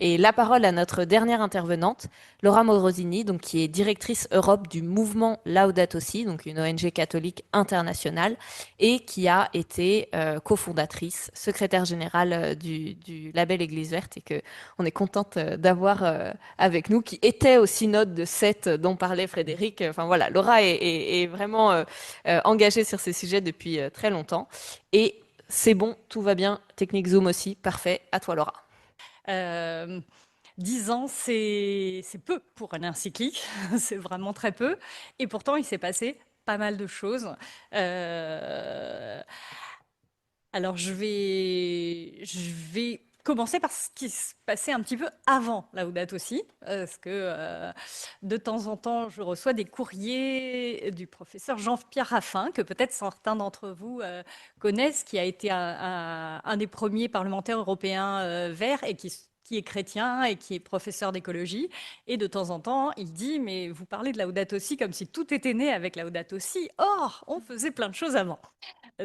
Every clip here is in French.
Et la parole à notre dernière intervenante, Laura Morosini, donc qui est directrice Europe du mouvement Laudato Si, donc une ONG catholique internationale, et qui a été cofondatrice, secrétaire générale du label Église verte, et que on est contente d'avoir avec nous, qui était au synode de Sète dont parlait Frédéric. Enfin voilà, Laura est vraiment engagée sur ces sujets depuis très longtemps. Et c'est bon, tout va bien. Technique Zoom aussi, parfait. À toi, Laura. Euh, 10 ans, c'est peu pour un encyclique, c'est vraiment très peu. Et pourtant, il s'est passé pas mal de choses. Euh, alors, je vais commencer par ce qui se passait un petit peu avant Laudato Si, parce que de temps en temps, je reçois des courriers du professeur Jean-Pierre Raffin, que peut-être certains d'entre vous connaissent, qui a été un des premiers parlementaires européens verts et qui est chrétien et qui est professeur d'écologie. Et de temps en temps, il dit, mais vous parlez de Laudato Si comme si tout était né avec Laudato Si. Or, on faisait plein de choses avant.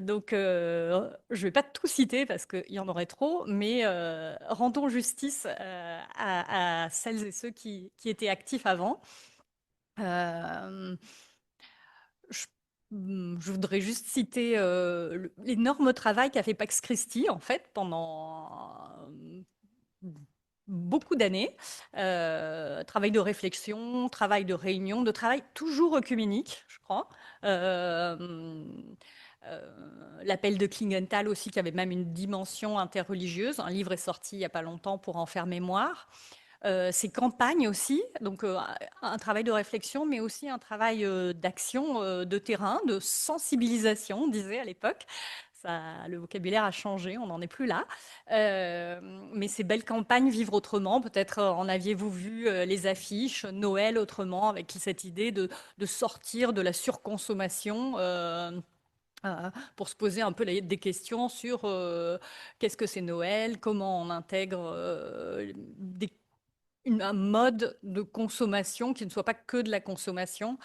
Donc, je ne vais pas tout citer parce qu'il y en aurait trop, mais rendons justice à celles et ceux qui étaient actifs avant. Euh, je, je voudrais juste citer l'énorme travail qu'a fait Pax Christi, en fait, pendant beaucoup d'années. Travail de réflexion, travail de réunion, de travail toujours œcuménique, je crois. Euh, L'appel de Klingenthal aussi, qui avait même une dimension interreligieuse. Un livre est sorti il n'y a pas longtemps pour en faire mémoire. Ces campagnes aussi, donc un travail de réflexion, mais aussi un travail d'action de terrain, de sensibilisation, on disait à l'époque. Ça, le vocabulaire a changé, on n'en est plus là. Euh, mais ces belles campagnes Vivre autrement, peut-être en aviez-vous vu les affiches Noël autrement, avec cette idée de sortir de la surconsommation. Pour se poser un peu des questions sur qu'est-ce que c'est Noël, comment on intègre un mode de consommation qui ne soit pas que de la consommation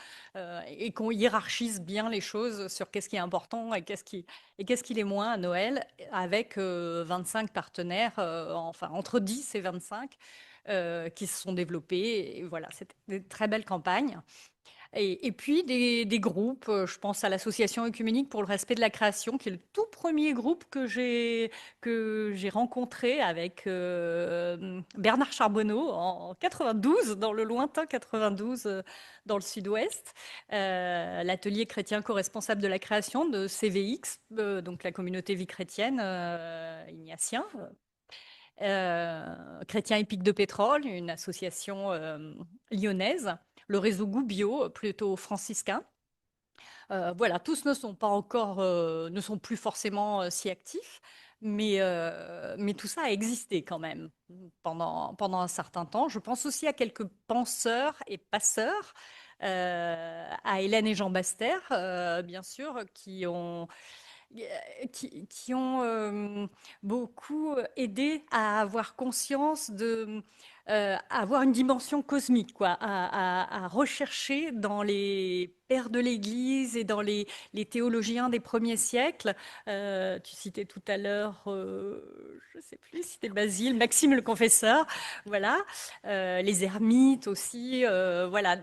et qu'on hiérarchise bien les choses sur qu'est-ce qui est important et qu'est-ce qui l'est moins à Noël avec 25 partenaires, enfin entre 10 et 25 qui se sont développés. Et voilà, c'était des très belles campagnes. Et puis des groupes, je pense à l'Association œcuménique pour le respect de la création, qui est le tout premier groupe que j'ai rencontré avec Bernard Charbonneau en 92, dans le lointain 92, dans le sud-ouest. L'atelier chrétien co-responsable de la création de CVX, donc la communauté vie chrétienne ignatien. Chrétien épique de pétrole, une association lyonnaise, le réseau Goubio, plutôt franciscain. Voilà, tous ne sont pas encore, ne sont plus forcément si actifs, mais tout ça a existé quand même pendant un certain temps. Je pense aussi à quelques penseurs et passeurs, à Hélène et Jean Baster, bien sûr, qui ont beaucoup aidé à avoir conscience à avoir une dimension cosmique, quoi, à rechercher dans les pères de l'Église et dans les théologiens des premiers siècles. Tu citais tout à l'heure, je ne sais plus si c'était Basile, Maxime le Confesseur, voilà, les ermites aussi, voilà,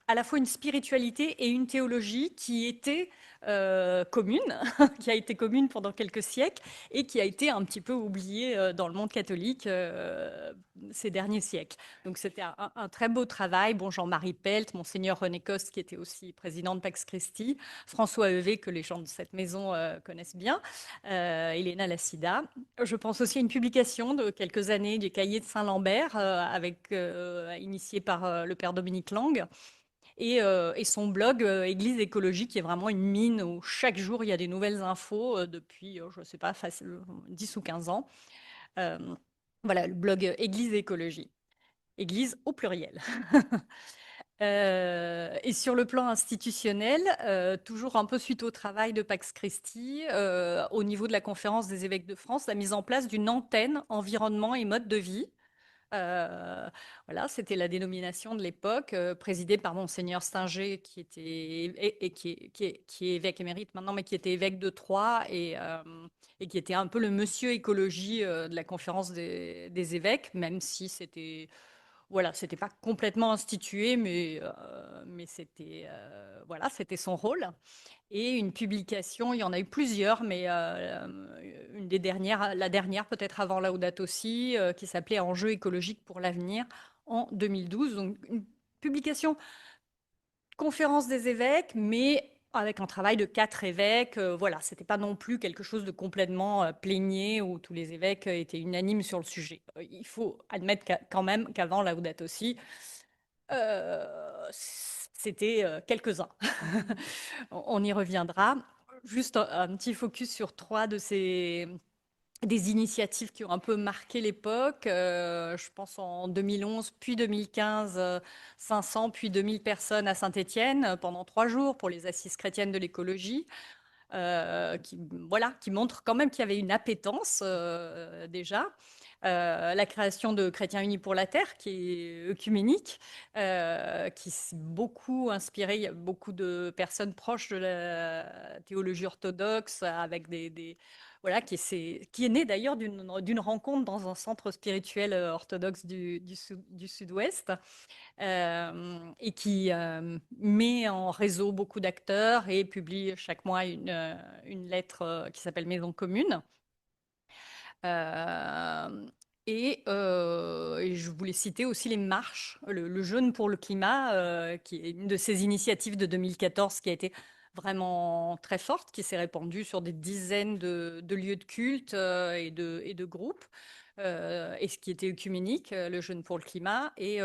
à la fois une spiritualité et une théologie qui était commune, qui a été commune pendant quelques siècles et qui a été un petit peu oubliée dans le monde catholique ces derniers siècles. Donc c'était un très beau travail. Bon, Jean-Marie Pelt, Monseigneur René Coste, qui était aussi président de Pax Christi, François Heuvet, que les gens de cette maison connaissent bien, Elena Lassida. Je pense aussi à une publication de quelques années du cahier de Saint-Lambert, initié par le père Dominique Lang, et son blog Église écologique, qui est vraiment une mine où chaque jour il y a des nouvelles infos depuis, je ne sais pas, 10 ou 15 ans. Euh, voilà, le blog Église écologie. Église au pluriel. Et sur le plan institutionnel, toujours un peu suite au travail de Pax Christi, au niveau de la conférence des évêques de France, la mise en place d'une antenne environnement et mode de vie Euh, voilà, c'était la dénomination de l'époque, présidée par Monseigneur Stinger, qui était et qui est évêque émérite maintenant, mais qui était évêque de Troyes et qui était un peu le monsieur écologie de la conférence des évêques, même si c'était voilà, c'était pas complètement institué, mais c'était voilà, c'était son rôle. Et une publication, il y en a eu plusieurs, mais une des dernières, la dernière peut-être avant Laudato Si, qui s'appelait Enjeux écologiques pour l'avenir en 2012. Donc une publication conférence des évêques, mais avec un travail de 4 évêques. Voilà, c'était pas non plus quelque chose de complètement plénier où tous les évêques étaient unanimes sur le sujet. Il faut admettre quand même qu'avant Laudato Si, c'était quelques-uns. On y reviendra. Juste un petit focus sur trois de ces des initiatives qui ont un peu marqué l'époque. Je pense en 2011, puis 2015, 500, puis 2000 personnes à Saint-Étienne pendant 3 jours pour les assises chrétiennes de l'écologie. Qui, voilà, qui montre quand même qu'il y avait une appétence déjà. La création de Chrétiens Unis pour la Terre, qui est œcuménique, qui s'est beaucoup inspiré. Il y a beaucoup de personnes proches de la théologie orthodoxe, avec voilà, qui est né d'ailleurs d'une rencontre dans un centre spirituel orthodoxe du sud-ouest et qui met en réseau beaucoup d'acteurs et publie chaque mois une lettre qui s'appelle Maison commune. Euh, et je voulais citer aussi les marches, le Jeûne pour le climat, qui est une de ces initiatives de 2014 qui a été vraiment très forte, qui s'est répandue sur des dizaines de lieux de culte et de groupes, et ce qui était œcuménique, le Jeûne pour le climat, et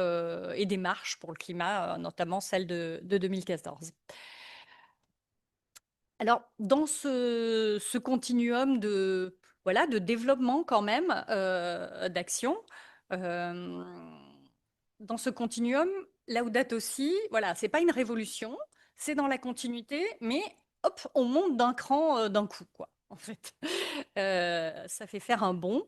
des marches pour le climat, notamment celle de 2014. Alors, dans ce continuum voilà, de développement quand même, d'action, euh, dans ce continuum, Laudato Si, voilà, c'est pas une révolution, c'est dans la continuité, mais hop, on monte d'un cran d'un coup, quoi, en fait. Ça fait faire un bond.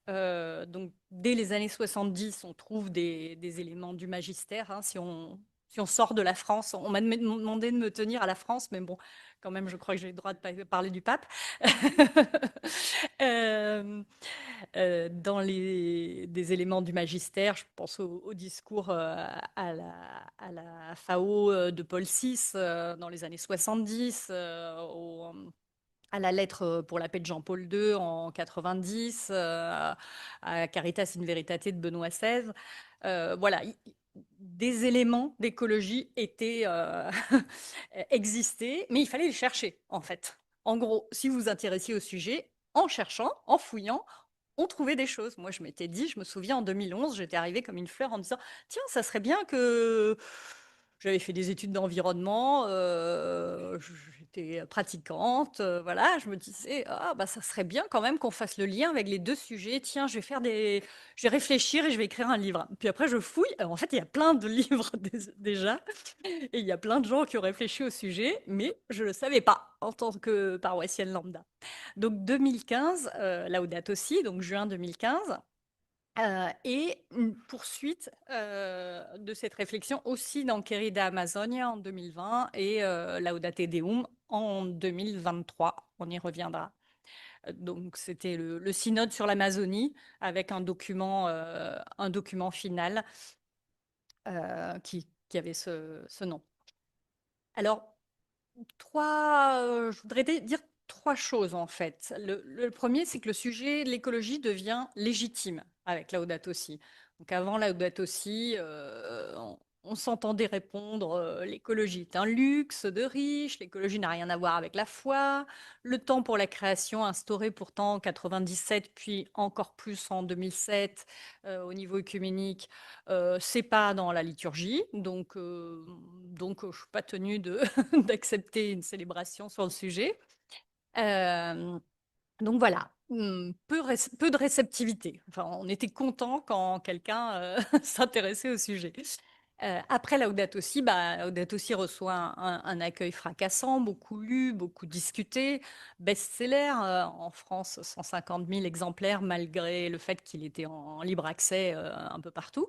Donc, dès les années 70, on trouve des éléments du magistère. Hein, si on sort de la France, on m'a demandé de me tenir à la France, mais bon, quand même, je crois que j'ai le droit de parler du pape. Euh, dans des éléments du magistère, je pense au discours à la FAO de Paul VI dans les années 70, à la lettre pour la paix de Jean-Paul II en 90, à Caritas in Veritate de Benoît XVI. Voilà, des éléments d'écologie étaient existaient, mais il fallait les chercher en fait. En gros, si vous vous intéressiez au sujet, en cherchant, en fouillant, on trouvait des choses. Moi, je m'étais dit, je me souviens en 2011, j'étais arrivée comme une fleur en me disant, tiens, ça serait bien que j'avais fait des études d'environnement, j'étais pratiquante, voilà, je me disais, ah, bah, ça serait bien quand même qu'on fasse le lien avec les deux sujets. Tiens, je vais réfléchir et je vais écrire un livre. Puis après, je fouille. Alors, en fait, il y a plein de livres déjà, et il y a plein de gens qui ont réfléchi au sujet, mais je ne le savais pas en tant que paroissienne lambda. Donc 2015, Laudato Si, donc juin 2015. Et une poursuite de cette réflexion aussi dans Querida Amazonia en 2020 et Laudate Deum en 2023. On y reviendra. Donc c'était le synode sur l'Amazonie avec un document final qui avait ce nom. Alors, je voudrais dire trois choses en fait. Le premier, c'est que le sujet de l'écologie devient légitime avec Laudato Si. Donc avant Laudato Si, on s'entendait répondre l'écologie est un luxe de riches, l'écologie n'a rien à voir avec la foi, le temps pour la création instauré pourtant en 97 puis encore plus en 2007 au niveau œcuménique, c'est pas dans la liturgie, donc je suis pas tenue d'accepter une célébration sur le sujet. Euh, donc voilà, peu de réceptivité. Enfin, on était content quand quelqu'un s'intéressait au sujet. Après Laudato Si, Laudato Si reçoit un accueil fracassant, beaucoup lu, beaucoup discuté, best-seller en France, 150 000 exemplaires malgré le fait qu'il était en libre accès un peu partout.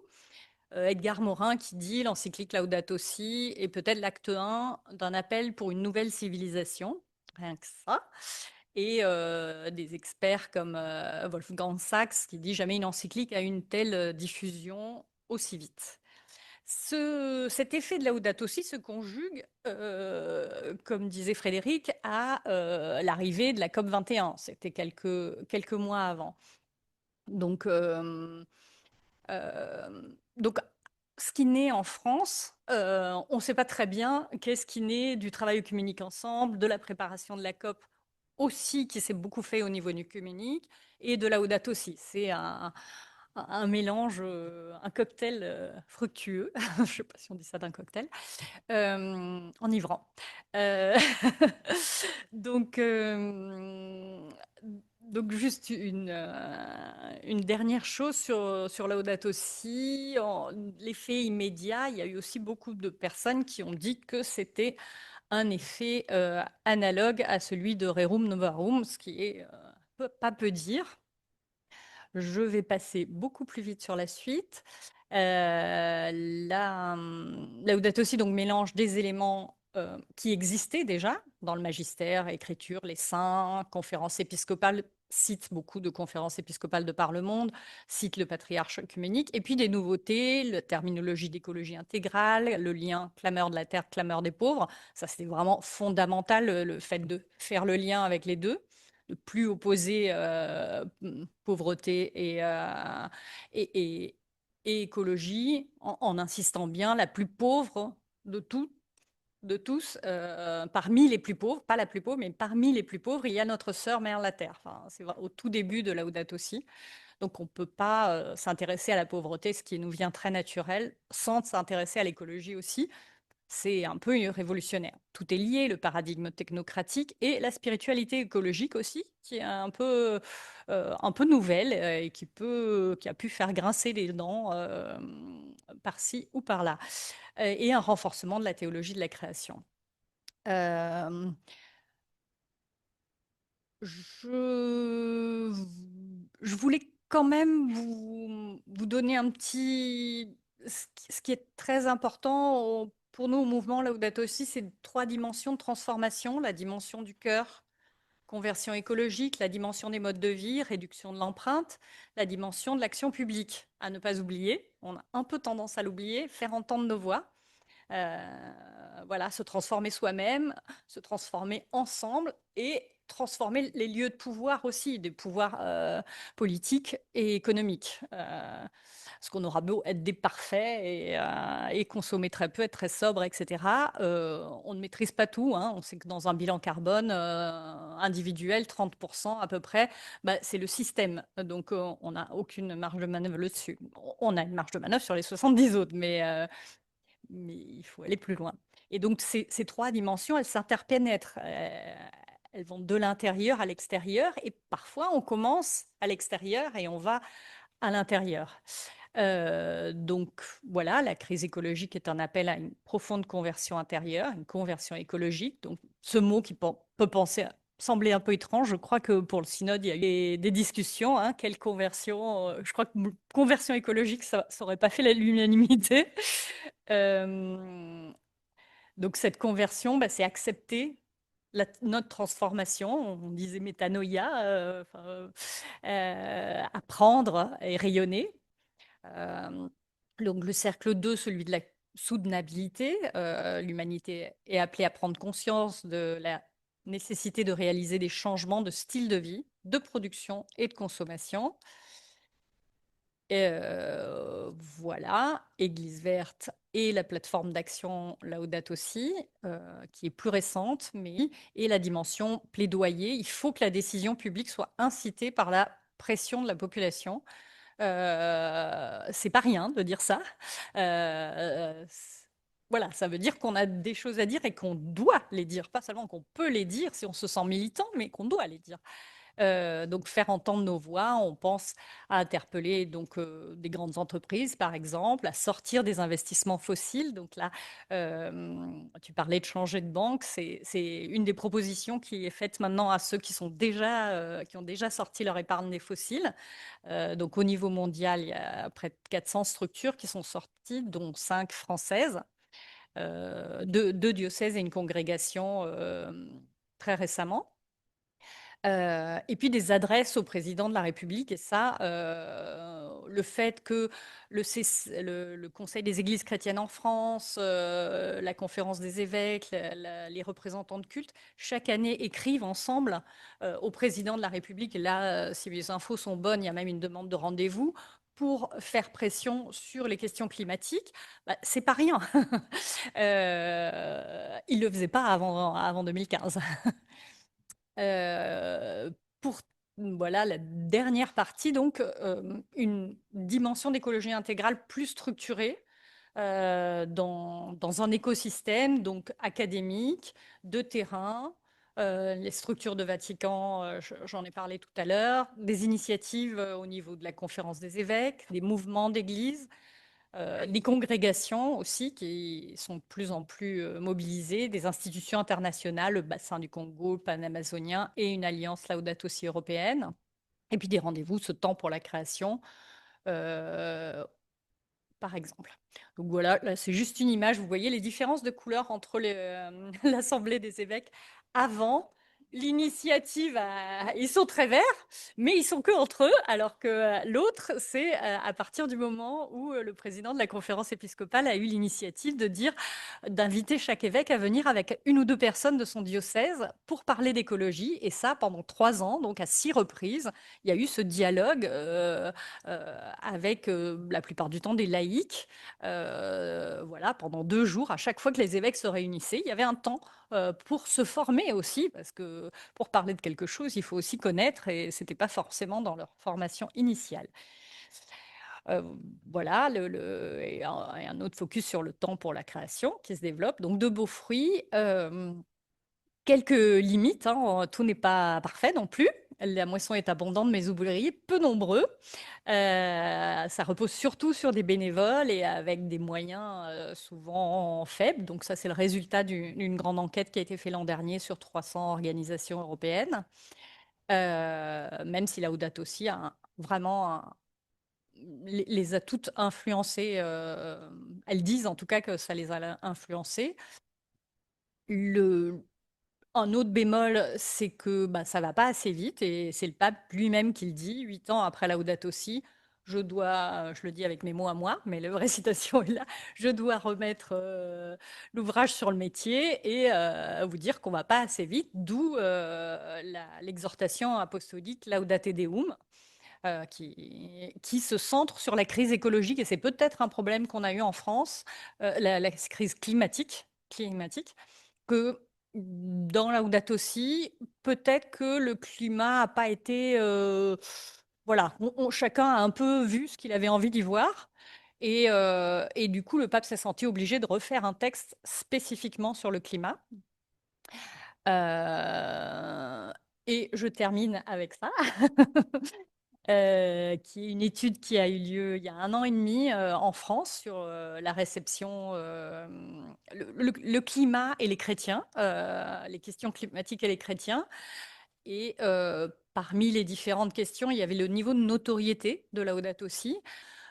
Edgar Morin qui dit l'encyclique Laudato Si est peut-être l'acte 1 d'un appel pour une nouvelle civilisation, rien que ça. Et des experts comme Wolfgang Sachs qui dit jamais une encyclique a eu une telle diffusion aussi vite. Cet effet de Laudato Si se conjugue, comme disait Frédéric, à l'arrivée de la COP 21. C'était quelques mois avant. Donc, donc, ce qui naît en France, on ne sait pas très bien qu'est-ce qui naît du travail œcuménique ensemble, de la préparation de la COP aussi, qui s'est beaucoup fait au niveau œcuménique, et de Laudato Si. C'est un mélange, un cocktail fructueux. Je ne sais pas si on dit ça d'un cocktail. Enivrant. Euh, donc, euh, donc, juste une dernière chose sur Laudato Si. L'effet immédiat, il y a eu aussi beaucoup de personnes qui ont dit que c'était un effet analogue à celui de Rerum Novarum, ce qui est pas peu dire. Je vais passer beaucoup plus vite sur la suite. Laudato Si donc mélange des éléments qui existaient déjà dans le magistère, écriture, les saints, conférences épiscopales, cite beaucoup de conférences épiscopales de par le monde, cite le patriarche œcuménique, et puis des nouveautés, la terminologie d'écologie intégrale, le lien clameur de la terre, clameur des pauvres. Ça, c'était vraiment fondamental, le fait de faire le lien avec les deux, de plus opposer pauvreté et, et- et écologie, en insistant bien, la plus pauvre de de tous, parmi les plus pauvres, pas la plus pauvre, mais parmi les plus pauvres, il y a notre sœur Mère la Terre. Enfin, c'est au tout début de Laudato Si. Donc, on ne peut pas s'intéresser à la pauvreté, ce qui nous vient très naturel, sans s'intéresser à l'écologie aussi. C'est un peu révolutionnaire. Tout est lié, le paradigme technocratique et la spiritualité écologique aussi, qui est un peu nouvelle et qui a pu faire grincer les dents par-ci ou par-là. Et un renforcement de la théologie de la création. Euh, je, je voulais quand même vous donner un petit... Ce qui est très important pour nous au mouvement Laudato Si, c'est trois dimensions de transformation, la dimension du cœur, conversion écologique, la dimension des modes de vie, réduction de l'empreinte, la dimension de l'action publique. À ne pas oublier, on a un peu tendance à l'oublier, faire entendre nos voix. Voilà, se transformer soi-même, se transformer ensemble et transformer les lieux de pouvoir aussi, des pouvoirs politiques et économiques. Parce qu'on aura beau être des parfaits et consommer très peu, être très sobre, etc. On ne maîtrise pas tout. Hein. On sait que dans un bilan carbone individuel, 30% à peu près, c'est le système. Donc, on n'a aucune marge de manœuvre là-dessus. On a une marge de manœuvre sur les 70 autres, mais il faut aller plus loin. Et donc, ces trois dimensions, elles s'interpénètrent. Elles vont de l'intérieur à l'extérieur, et parfois on commence à l'extérieur et on va à l'intérieur. Donc voilà, la crise écologique est un appel à une profonde conversion intérieure, une conversion écologique. Donc ce mot qui peut sembler un peu étrange, je crois que pour le synode, il y a eu des discussions. Hein, quelle conversion Je crois que conversion écologique, ça n'aurait pas fait l'unanimité. Euh, donc cette conversion, c'est accepter notre transformation. On disait métanoïa, apprendre et rayonner. Euh, donc le cercle 2, celui de la soutenabilité. L'humanité est appelée à prendre conscience de la nécessité de réaliser des changements de style de vie, de production et de consommation. Voilà, Église verte et la plateforme d'action Laudato Si, qui est plus récente, et la dimension plaidoyer. Il faut que la décision publique soit incitée par la pression de la population. C'est pas rien de dire ça. Voilà, ça veut dire qu'on a des choses à dire et qu'on doit les dire, pas seulement qu'on peut les dire si on se sent militant, mais qu'on doit les dire. Donc faire entendre nos voix, on pense à interpeller donc des grandes entreprises, par exemple, à sortir des investissements fossiles. Donc là, tu parlais de changer de banque, c'est une des propositions qui est faite maintenant à ceux qui sont déjà, qui ont déjà sorti leur épargne des fossiles. Donc au niveau mondial, il y a près de 400 structures qui sont sorties, dont 5 françaises, deux diocèses et une congrégation très récemment. Et puis des adresses au président de la République. Et ça, le fait que le Conseil des Églises chrétiennes en France, la Conférence des évêques, les représentants de culte, chaque année écrivent ensemble au président de la République. Et là, si les infos sont bonnes, il y a même une demande de rendez-vous pour faire pression sur les questions climatiques. Bah, c'est pas rien. Il le faisait pas avant 2015. Euh, pour voilà la dernière partie, donc une dimension d'écologie intégrale plus structurée dans un écosystème donc académique, de terrain, les structures de Vatican, j'en ai parlé tout à l'heure, des initiatives au niveau de la conférence des évêques, des mouvements d'église, les congrégations aussi qui sont de plus en plus mobilisées, des institutions internationales, le bassin du Congo, le pan-amazonien et une alliance Laudato Si européenne. Et puis des rendez-vous, ce temps pour la création, euh, par exemple. Donc voilà, là c'est juste une image. Vous voyez les différences de couleurs entre l'Assemblée des évêques avant. L'initiative, ils sont très verts, mais ils sont que entre eux, alors que l'autre, c'est à partir du moment où le président de la conférence épiscopale a eu l'initiative de dire, d'inviter chaque évêque à venir avec une ou deux personnes de son diocèse pour parler d'écologie. Et ça, pendant 3 ans, donc à 6 reprises, il y a eu ce dialogue avec la plupart du temps des laïcs. Voilà, pendant 2 jours, à chaque fois que les évêques se réunissaient, il y avait un temps pour se former aussi, parce que pour parler de quelque chose, il faut aussi connaître, et c'était pas forcément dans leur formation initiale. Euh, voilà, et un autre focus sur le temps pour la création qui se développe. Donc de beaux fruits, quelques limites, hein, tout n'est pas parfait non plus. La moisson est abondante, mais ouvriers peu nombreux. Ça repose surtout sur des bénévoles et avec des moyens souvent faibles. Donc ça, c'est le résultat d'une grande enquête qui a été faite l'an dernier sur 300 organisations européennes. Même si Laudato aussi a les a toutes influencées. Elles disent en tout cas que ça les a influencées. Le, un autre bémol, c'est que bah, ça va pas assez vite, et c'est le pape lui-même qui le dit, 8 ans après Laudato Si. Je le dis avec mes mots à moi, mais la vraie citation est là, je dois remettre l'ouvrage sur le métier et vous dire qu'on va pas assez vite, d'où l'exhortation apostolique Laudate Deum, qui se centre sur la crise écologique, et c'est peut-être un problème qu'on a eu en France, la crise climatique, que dans Laudato Si, peut-être que le climat n'a pas été... voilà, chacun a un peu vu ce qu'il avait envie d'y voir. Et du coup, le pape s'est senti obligé de refaire un texte spécifiquement sur le climat. Euh, et je termine avec ça. Qui est une étude qui a eu lieu il y a 1 an et demi en France sur la réception, le climat et les chrétiens, les questions climatiques et les chrétiens. Et parmi les différentes questions, il y avait le niveau de notoriété de Laudato Si.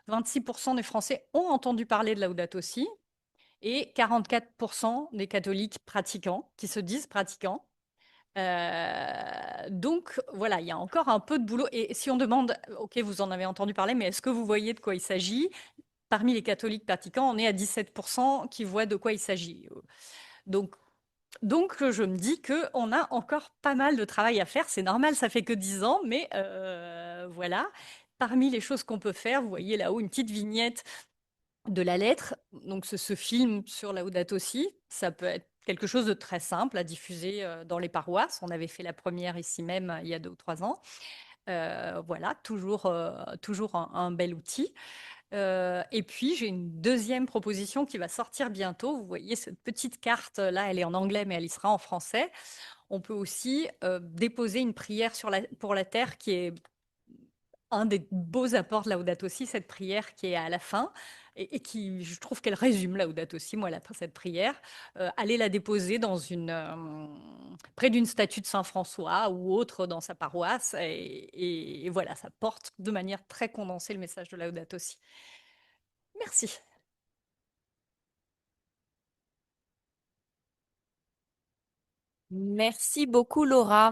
26% des Français ont entendu parler de Laudato Si et 44% des catholiques pratiquants, qui se disent pratiquants. Donc voilà, il y a encore un peu de boulot. Et si on demande, ok, vous en avez entendu parler, mais est-ce que vous voyez de quoi il s'agit? Parmi les catholiques pratiquants, on est à 17% qui voient de quoi il s'agit. Donc, donc, je me dis qu'on a encore pas mal de travail à faire. C'est normal, ça fait que 10 ans, mais voilà. Parmi les choses qu'on peut faire, vous voyez là-haut une petite vignette de la lettre. Donc ce film sur Laudato Si, ça peut être quelque chose de très simple à diffuser dans les paroisses. On avait fait la première ici même il y a 2 ou 3 ans. Voilà, toujours un bel outil. Et puis j'ai une deuxième proposition qui va sortir bientôt. Vous voyez cette petite carte là, elle est en anglais, mais elle y sera en français. on peut aussi déposer une prière pour la terre qui est un des beaux apports de Laudato Si, cette prière qui est à la fin et qui, je trouve qu'elle résume Laudato Si, moi, cette prière. Aller la déposer près d'une statue de Saint François ou autre dans sa paroisse. Et voilà, ça porte de manière très condensée le message de Laudato Si. Merci. Merci beaucoup, Laura.